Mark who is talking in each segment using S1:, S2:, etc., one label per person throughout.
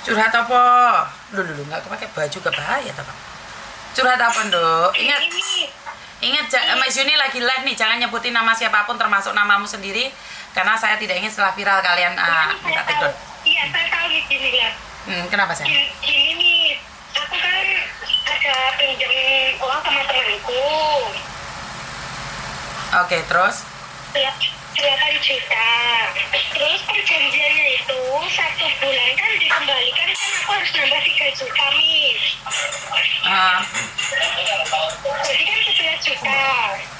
S1: Curhat apa? Dulu nggak pakai baju ke bahaya toh, Pak. Curhat apa, Nduk? Ingat Mas Yuni lagi live nih, jangan nyebutin nama siapapun termasuk namamu sendiri karena saya tidak ingin setelah viral kalian minta take down.
S2: Iya, saya tahu gini lah.
S1: Kenapa sih?
S2: Gini nih, aku kan ada pinjam uang sama temanku.
S1: Oke, terus?
S2: 8 juta. Terus perjanjiannya itu 1 bulan kan dikembalikan kan aku harus nambah 3 juta nih. Jadi kan 11 juta.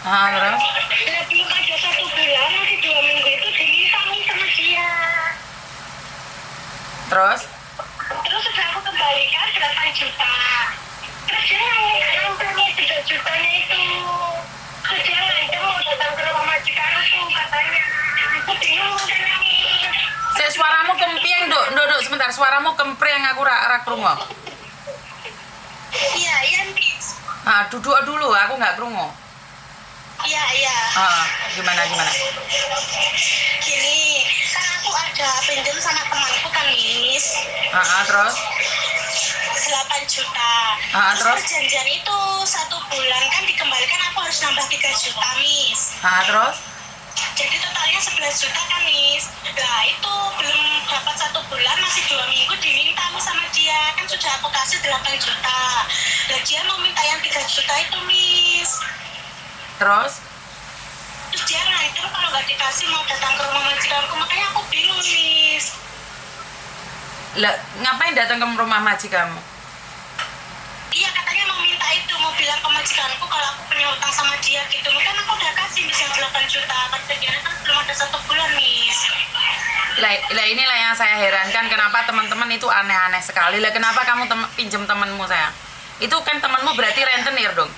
S1: Terus?
S2: Nah, belum ada 1 bulan, masih 2 minggu itu diminta nih sama dia.
S1: Terus?
S2: Terus sudah aku kembalikan 8 juta. Terus dia ngancam 3 jutanya itu. Terus dia ngancam mau datang ke rumah majikanku katanya. Aku bingung katanya nih.
S1: Suaramu kempiang, Dok, sebentar. Suaramu kempreng aku rak krungu.
S2: Iya, Miss.
S1: Duduk dulu, aku nggak krungu.
S2: Iya.
S1: Gimana?
S2: Gini, kan aku ada pinjam sama temanku kan, Miss.
S1: Terus?
S2: 8 juta.
S1: Terus?
S2: Perjanjian itu 1 bulan kan dikembalikan aku harus nambah 3 juta, Miss.
S1: Terus?
S2: Jadi totalnya 11 juta kan, Miss. Nah, itu belum dapat 1 bulan, masih 2 minggu diminta Miss sama dia. Kan sudah aku kasih 8 juta. Nah, dia mau minta yang 3 juta itu, Miss.
S1: Terus
S2: dia ngancam kalau nggak dikasih mau datang ke rumah majikanku, makanya aku bingung, Miss.
S1: Lah, ngapain datang ke rumah majikanmu?
S2: Iya, katanya mau minta itu, mau bilang ke majikanku kalau aku punya utang sama dia gitu. Kan aku udah kasih Miss yang 8 juta, perjanjiannya kan belum ada 1 bulan, Miss.
S1: Lah inilah yang saya herankan, kenapa teman-teman itu aneh-aneh sekali. Lah kenapa kamu pinjem temanmu, sayang? Itu kan temanmu berarti rentenir dong.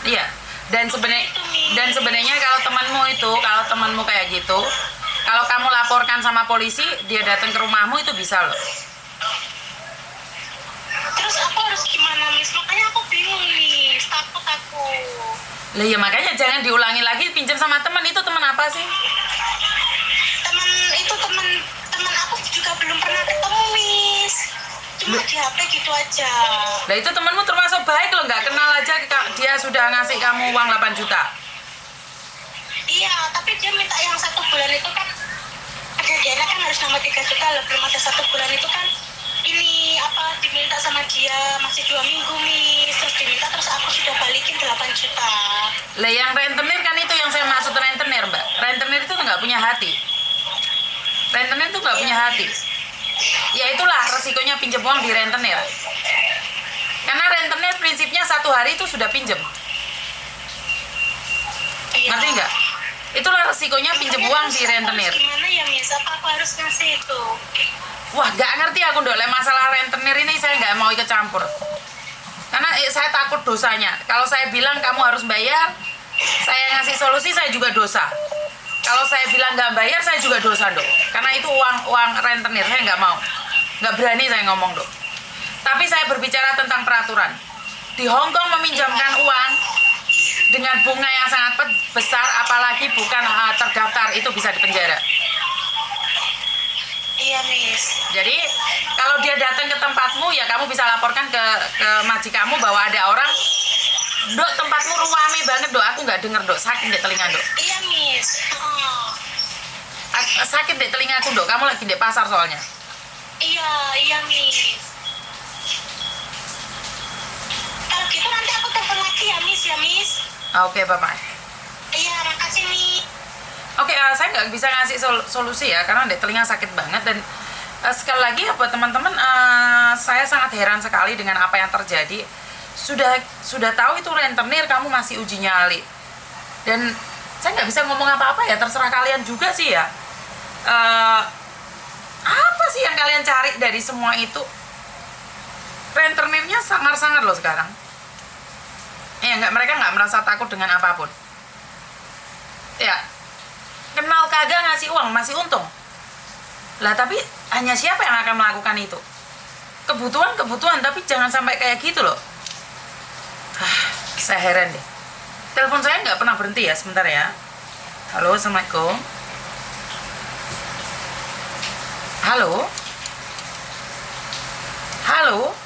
S1: Iya. Dan sebenarnya kalau temanmu kayak gitu, kalau kamu laporkan sama polisi, dia datang ke rumahmu itu bisa loh.
S2: Terus aku harus gimana, Miss? Makanya aku bingung, Miss. Takut aku.
S1: Lah ya makanya jangan diulangi lagi, pinjam sama teman. Itu teman apa sih?
S2: Teman aku juga belum pernah ketemu, Miss. Cuma di HP gitu aja.
S1: Lah itu temanmu termasuk baik loh, nggak kenal aja dia sudah ngasih kamu uang 8 juta.
S2: Iya, tapi dia minta yang 1 bulan itu kan perjanjiannya kan harus nambah 3 juta, belum ada 1 bulan itu kan ini diminta sama dia masih 2 minggu, Miss. Terus diminta, terus aku sudah balikin 8 juta.
S1: Lah yang rentenir kan itu yang saya maksud rentenir, Mbak. Rentenir itu nggak punya hati. Rentenir itu nggak punya hati. Ya itulah resikonya pinjam uang di rentenir. Karena rentenir prinsipnya 1 hari itu sudah pinjam.
S2: Iya.
S1: Ngerti nggak? Itulah resikonya pinjam uang di rentenir.
S2: Gimana ya, Miss? Apa aku harus ngasih itu?
S1: Wah, nggak ngerti aku, Dok. Masalah rentenir ini saya nggak mau ikut campur. Karena saya takut dosanya. Kalau saya bilang kamu harus bayar, saya ngasih solusi, saya juga dosa. Kalau saya bilang nggak bayar, saya juga dosa, Dok. Karena itu uang rentenir, saya nggak mau. Nggak berani saya ngomong, Dok. Tapi saya berbicara tentang peraturan. Di Hong Kong meminjamkan uang dengan bunga yang sangat besar, apalagi bukan terdaftar, itu bisa dipenjara.
S2: Iya, Miss.
S1: Jadi kalau dia datang ke tempatmu, ya kamu bisa laporkan ke majikanmu bahwa ada orang, Dok, tempatmu ruame banget, Dok, aku nggak denger, Dok, sakit di telinga, Dok.
S2: Iya, Miss.
S1: Sakit di telingaku, Dok, kamu lagi di pasar soalnya.
S2: Iya, Miss. Kalau gitu nanti aku telepon lagi ya, Miss.
S1: Oke, bye-bye.
S2: Iya, makasih, Miss.
S1: Oke, saya nggak bisa ngasih solusi ya, karena di telinga sakit banget. Dan sekali lagi ya buat teman-teman, saya sangat heran sekali dengan apa yang terjadi. Sudah tahu itu rentenir, kamu masih uji nyali. Dan saya nggak bisa ngomong apa-apa ya, terserah kalian juga sih ya. Apa sih yang kalian cari dari semua itu? Rentenirnya sangar-sangar loh sekarang. Mereka nggak merasa takut dengan apapun. Ya, kenal kagak ngasih uang masih untung. Lah tapi hanya siapa yang akan melakukan itu? Kebutuhan, tapi jangan sampai kayak gitu loh. Saya heran deh. Telepon saya nggak pernah berhenti ya, sebentar ya. Halo, assalamualaikum. Halo. Halo.